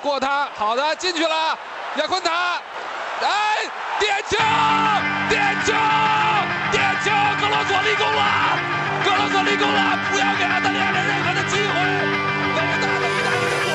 过他，好的，进去了，亚昆塔，哎，点球，点球，点球，格罗索立功了，格罗索立功了，不要给澳大利亚人任何的机会，伟大的意大利的国。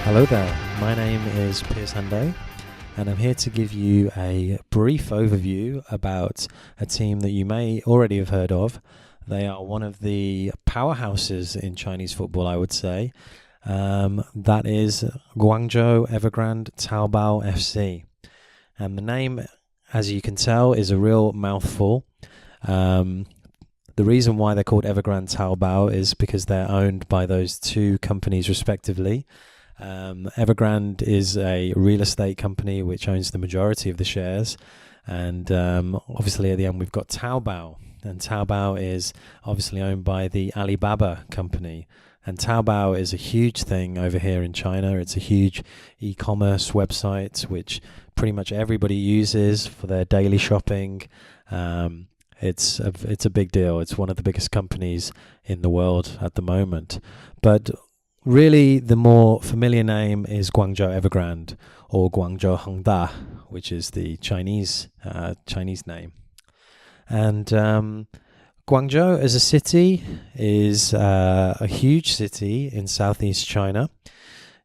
Hello there, my name is Piers, and I'm here to give you a brief overview about a team that you may already have heard of. They are one of the powerhouses in Chinese football, I would say. That is Guangzhou Evergrand Taobao FC. And the name, as you can tell, is a real mouthful. The reason why they're called Evergrand Taobao is because they're owned by those two companies respectively. Evergrand is a real estate company which owns the majority of the shares, and obviously at the end we've got Taobao, and Taobao is obviously owned by the Alibaba company, and Taobao is a huge thing over here in China. It's a huge e-commerce website which pretty much everybody uses for their daily shopping. It's a big deal. It's one of the biggest companies in the world at the moment, but really, the more familiar name is Guangzhou Evergrand, or Guangzhou Hongda, which is the Chinese name. And Guangzhou as a city is a huge city in southeast China.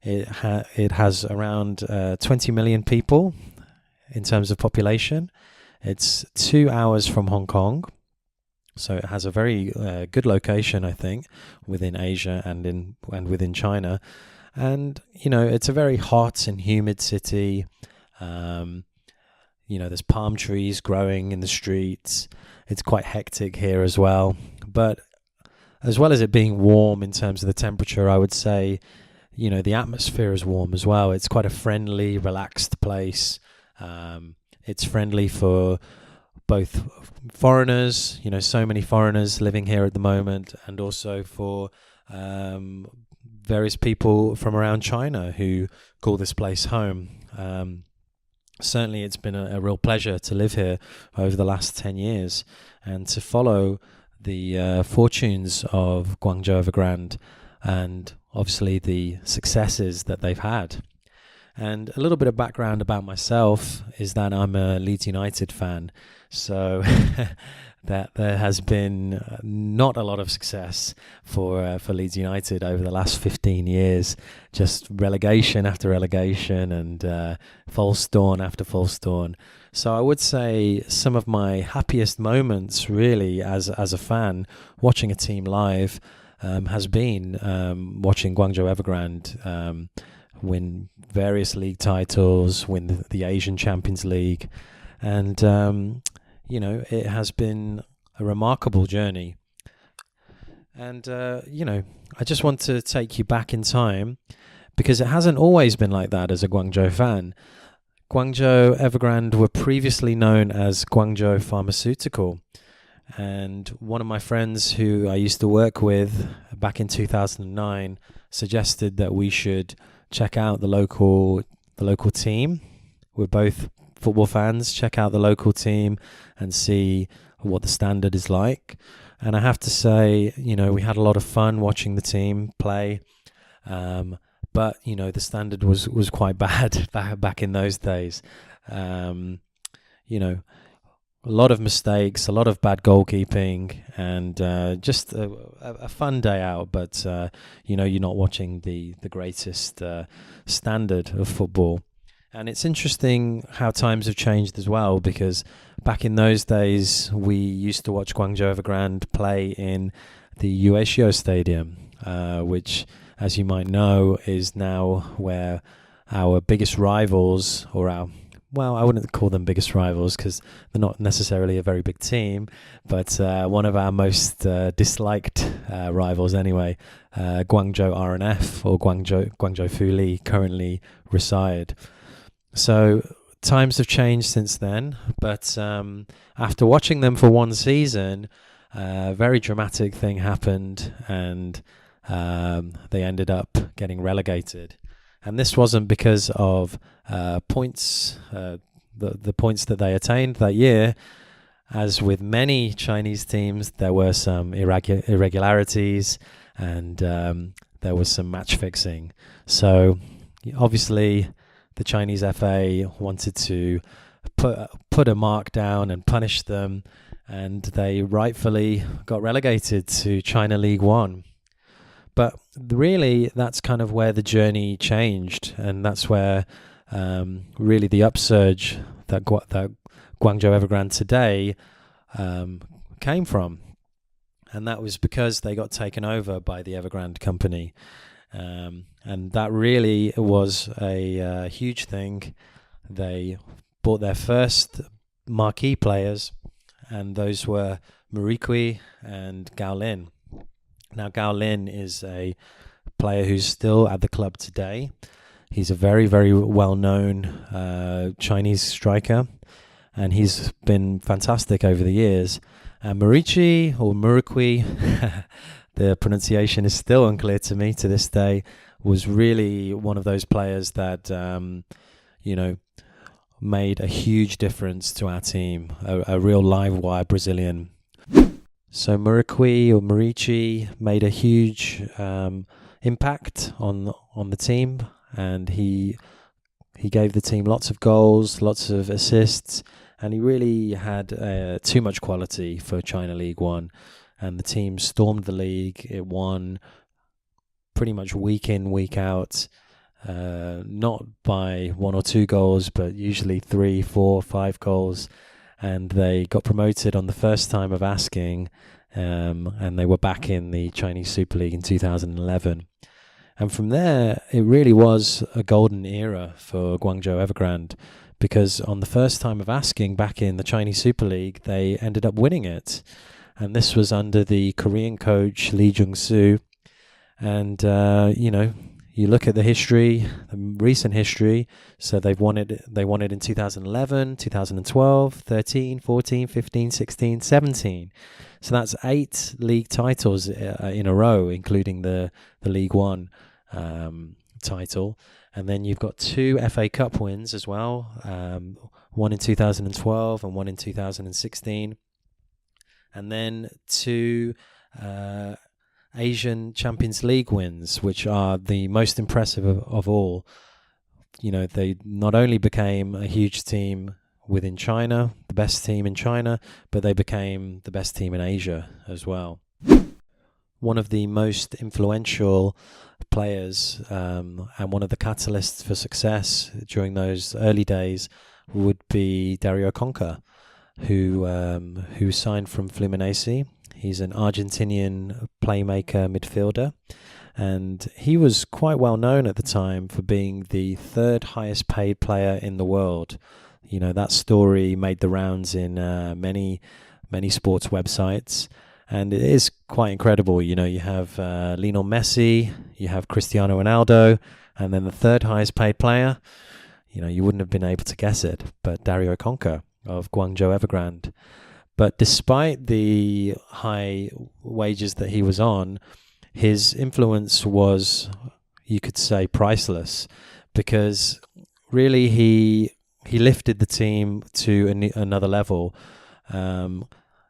It has around 20 million people in terms of population. It's 2 hours from Hong Kong. So it has a very good location, I think, within Asia and within China. And, it's a very hot and humid city. There's palm trees growing in the streets. It's quite hectic here as well. But as well as it being warm in terms of the temperature, I would say, the atmosphere is warm as well. It's quite a friendly, relaxed place. It's friendly for both foreigners, so many foreigners living here at the moment, and also for various people from around China who call this place home. Certainly it's been a real pleasure to live here over the last 10 years and to follow the fortunes of Guangzhou Evergrand and obviously the successes that they've had. And a little bit of background about myself is that I'm a Leeds United fan. So that there has been not a lot of success for Leeds United over the last 15 years. Just relegation after relegation and false dawn after false dawn. So I would say some of my happiest moments really as a fan watching a team live has been watching Guangzhou Evergrand win various league titles, win the Asian Champions League, and it has been a remarkable journey. And I just want to take you back in time because it hasn't always been like that as a Guangzhou fan. Guangzhou Evergrand were previously known as Guangzhou Pharmaceutical, and one of my friends who I used to work with back in 2009 suggested that we should check out the local team. We're both football fans. Check out the local team and see what the standard is like. And I have to say, we had a lot of fun watching the team play. But the standard was quite bad back in those days. A lot of mistakes, a lot of bad goalkeeping, and just a fun day out. But you're not watching the greatest standard of football. And it's interesting how times have changed as well, because back in those days we used to watch Guangzhou Evergrand play in the Ueshio Stadium, which, as you might know, is now where our biggest rivals, or I wouldn't call them biggest rivals because they're not necessarily a very big team, but one of our most disliked rivals anyway, Guangzhou RNF or Guangzhou Fuli, currently reside. So times have changed since then, but after watching them for one season, a very dramatic thing happened, and they ended up getting relegated. And this wasn't because of points, the points that they attained that year. As with many Chinese teams, there were some irregularities, and there was some match fixing. So obviously the Chinese FA wanted to put a mark down and punish them, and they rightfully got relegated to China League One. But really, that's kind of where the journey changed, and that's where really the upsurge that Guangzhou Evergrand today came from. And that was because they got taken over by the Evergrande company. And that really was a huge thing. They bought their first marquee players, and those were Murikui and Gao Lin. Now, Gao Lin is a player who's still at the club today. He's a very, very well-known Chinese striker, and he's been fantastic over the years. And Murikui, or Murikui, the pronunciation is still unclear to me to this day, was really one of those players that, made a huge difference to our team, a real live wire Brazilian. So Murikui, or Murici, made a huge impact on the team, and he gave the team lots of goals, lots of assists, and he really had too much quality for China League One. And the team stormed the league. It won pretty much week in, week out, not by 1 or 2 goals, but usually 3, 4, 5 goals. And they got promoted on the first time of asking, and they were back in the Chinese Super League in 2011. And from there, it really was a golden era for Guangzhou Evergrande, because on the first time of asking back in the Chinese Super League, they ended up winning it. And this was under the Korean coach Lee Jung-soo. And, you look at the history, the recent history, so they won it in 2011, 2012, 13, 14, 15, 16, 17. So that's 8 league titles in a row, including the League One title. And then you've got 2 FA Cup wins as well, one in 2012 and one in 2016. And then 2 Asian Champions League wins, which are the most impressive of all. They not only became a huge team within China, the best team in China, but they became the best team in Asia as well. One of the most influential players and one of the catalysts for success during those early days would be Dario Conca, who signed from Fluminense. He's an Argentinian playmaker midfielder, and he was quite well known at the time for being the 3rd highest paid player in the world. That story made the rounds in many sports websites, and it is quite incredible. You have Lionel Messi, you have Cristiano Ronaldo, and then the 3rd highest paid player, you wouldn't have been able to guess it, but Dario Conca of Guangzhou Evergrande. But despite the high wages that he was on, his influence was, you could say, priceless, because really he lifted the team to another level.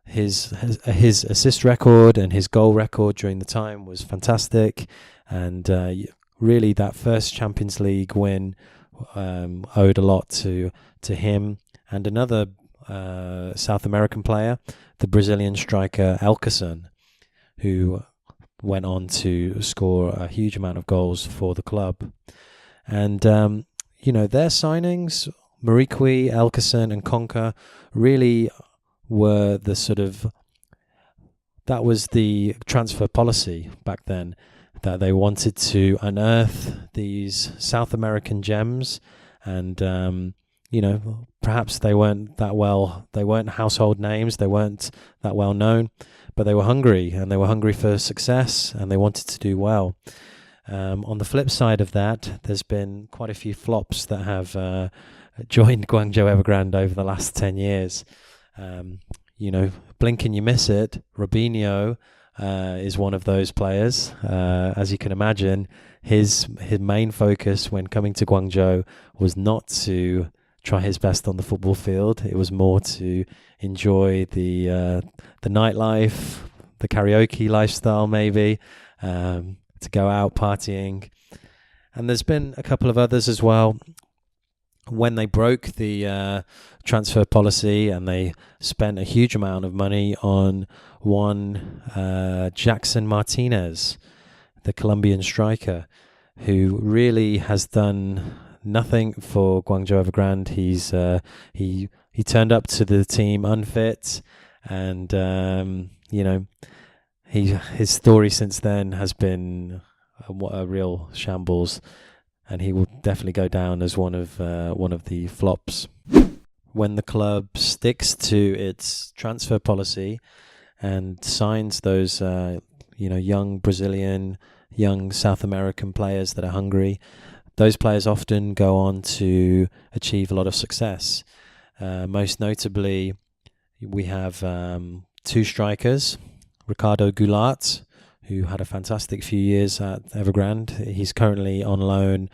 His assist record and his goal record during the time was fantastic, and really that first Champions League win owed a lot to him and another South American player, the Brazilian striker Elkerson, who went on to score a huge amount of goals for the club. And their signings, Murikui, Elkerson and Conca, really were that was the transfer policy back then, that they wanted to unearth these South American gems. And perhaps they weren't household names, they weren't that well known, but they were hungry, and they were hungry for success, and they wanted to do well. On the flip side of that, there's been quite a few flops that have joined Guangzhou Evergrande over the last 10 years. Blink and you miss it. Robinho is one of those players. As you can imagine, his main focus when coming to Guangzhou was not to try his best on the football field. It was more to enjoy the nightlife, the karaoke lifestyle, maybe, to go out partying. And there's been a couple of others as well. When they broke the transfer policy and they spent a huge amount of money on one Jackson Martinez, the Colombian striker, who really has done nothing for Guangzhou Evergrande. He turned up to the team unfit, and his story since then has been a real shambles, and he will definitely go down as one of the flops. When the club sticks to its transfer policy and signs those young Brazilian, young South American players that are hungry, those players often go on to achieve a lot of success. Most notably, we have two strikers, Ricardo Goulart, who had a fantastic few years at Evergrande. He's currently on loan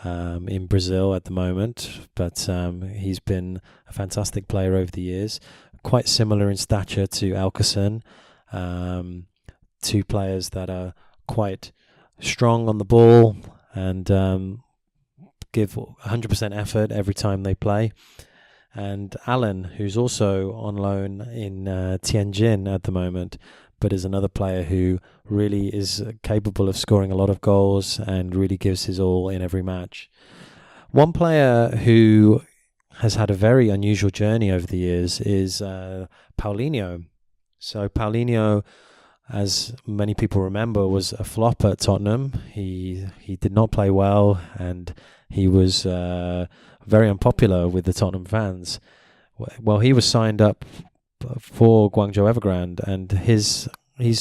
in Brazil at the moment, but he's been a fantastic player over the years, quite similar in stature to Alcacer. Two players that are quite strong on the ball and give 100% effort every time they play. And Alan, who's also on loan in Tianjin at the moment, but is another player who really is capable of scoring a lot of goals and really gives his all in every match. One player who has had a very unusual journey over the years is Paulinho. So Paulinho, as many people remember, was a flop at Tottenham. He did not play well, and he was very unpopular with the Tottenham fans. Well, he was signed up for Guangzhou Evergrande, and he's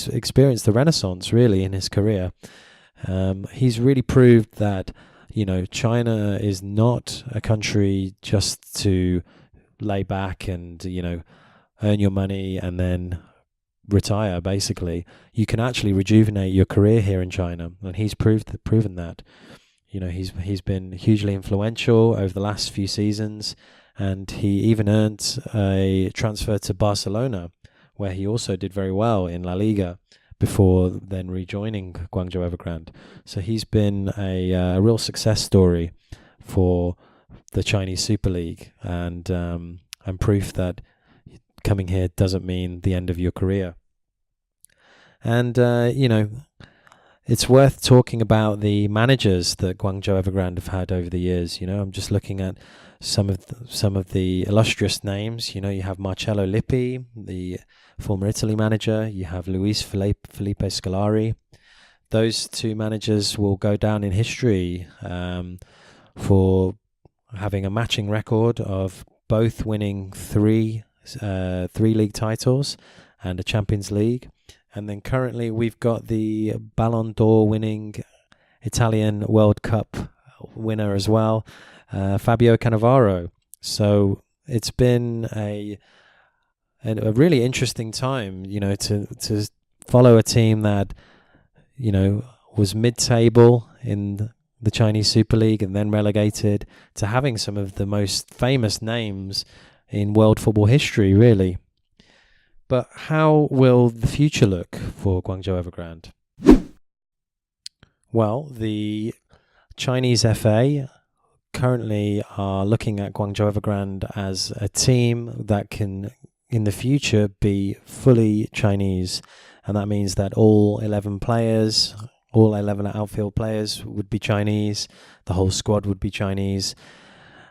experienced a renaissance really in his career. He's really proved that China is not a country just to lay back and earn your money and then retire. Basically, you can actually rejuvenate your career here in China, and he's proven that. He's been hugely influential over the last few seasons, and he even earned a transfer to Barcelona, where he also did very well in La Liga before then rejoining Guangzhou Evergrande. So he's been a real success story for the Chinese Super League, and proof that coming here doesn't mean the end of your career. And it's worth talking about the managers that Guangzhou Evergrande have had over the years. I'm just looking at some of the illustrious names. You have Marcello Lippi, the former Italy manager. You have Luis Felipe Scolari. Those two managers will go down in history for having a matching record of both winning three league titles and a Champions League. And then currently we've got the Ballon d'Or winning Italian World Cup winner as well, Fabio Cannavaro. So it's been a really interesting time, to follow a team that, was mid-table in the Chinese Super League and then relegated, to having some of the most famous names in world football history, really. But how will the future look for Guangzhou Evergrande? Well, the Chinese FA currently are looking at Guangzhou Evergrande as a team that can, in the future, be fully Chinese. And that means that all 11 outfield players would be Chinese. The whole squad would be Chinese.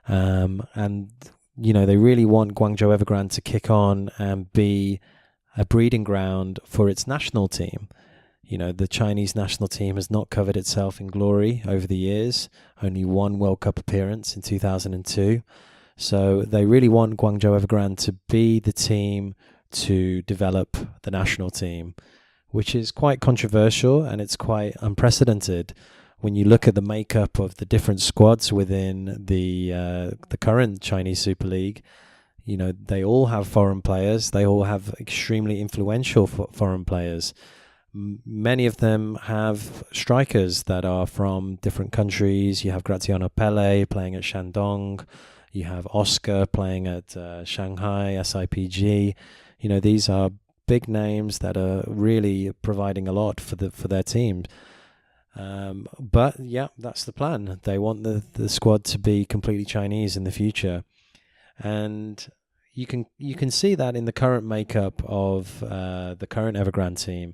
They really want Guangzhou Evergrande to kick on and be a breeding ground for its national team. The Chinese national team has not covered itself in glory over the years, only one World Cup appearance in 2002. So they really want Guangzhou Evergrande to be the team to develop the national team, which is quite controversial and it's quite unprecedented. when you look at the makeup of the different squads within the current Chinese Super League, you know, they all have foreign players. They all have extremely influential foreign players. Many of them have strikers that are from different countries. You have Graziano Pelle playing at Shandong. You have Oscar playing at Shanghai SIPG. You know, these are big names that are really providing a lot for their team. But yeah, that's the plan. They want the squad to be completely Chinese in the future. And you can see that in the current makeup of the current Evergrande team.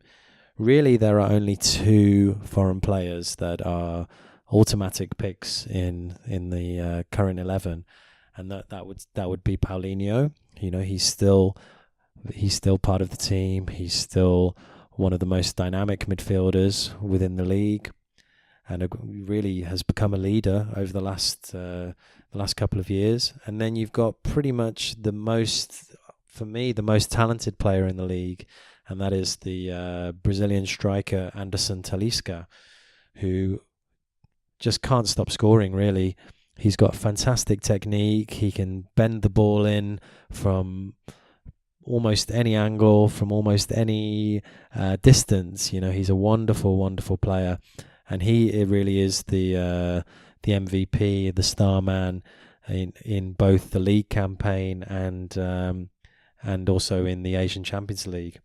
Really, there are only 2 foreign players that are automatic picks in the current 11, and that would be Paulinho. You know, he's still part of the team. He's still one of the most dynamic midfielders within the league, and really has become a leader over the last couple of years. And then you've got pretty much the most talented player in the league, and that is the Brazilian striker Anderson Talisca, who just can't stop scoring, really. He's got fantastic technique. He can bend the ball in from almost any angle, from almost any distance. You know, he's a wonderful, wonderful player. And it really is the MVP, the star man in both the league campaign and also in the Asian Champions League.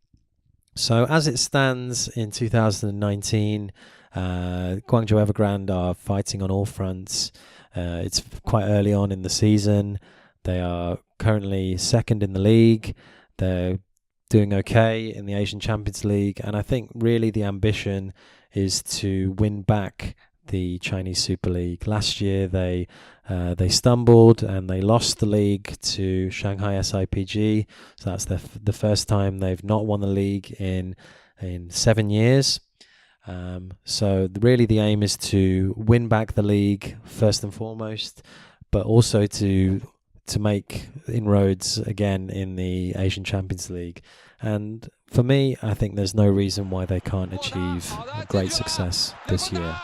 So as it stands in 2019, Guangzhou Evergrande are fighting on all fronts. It's quite early on in the season. They are currently second in the league. They're doing okay in the Asian Champions League. And I think really the ambition is to win back the Chinese Super League. Last year they stumbled and they lost the league to Shanghai SIPG. So that's the first time they've not won the league in 7 years. So really the aim is to win back the league first and foremost, but also to make inroads again in the Asian Champions League. And for me, I think there's no reason why they can't achieve great success this year.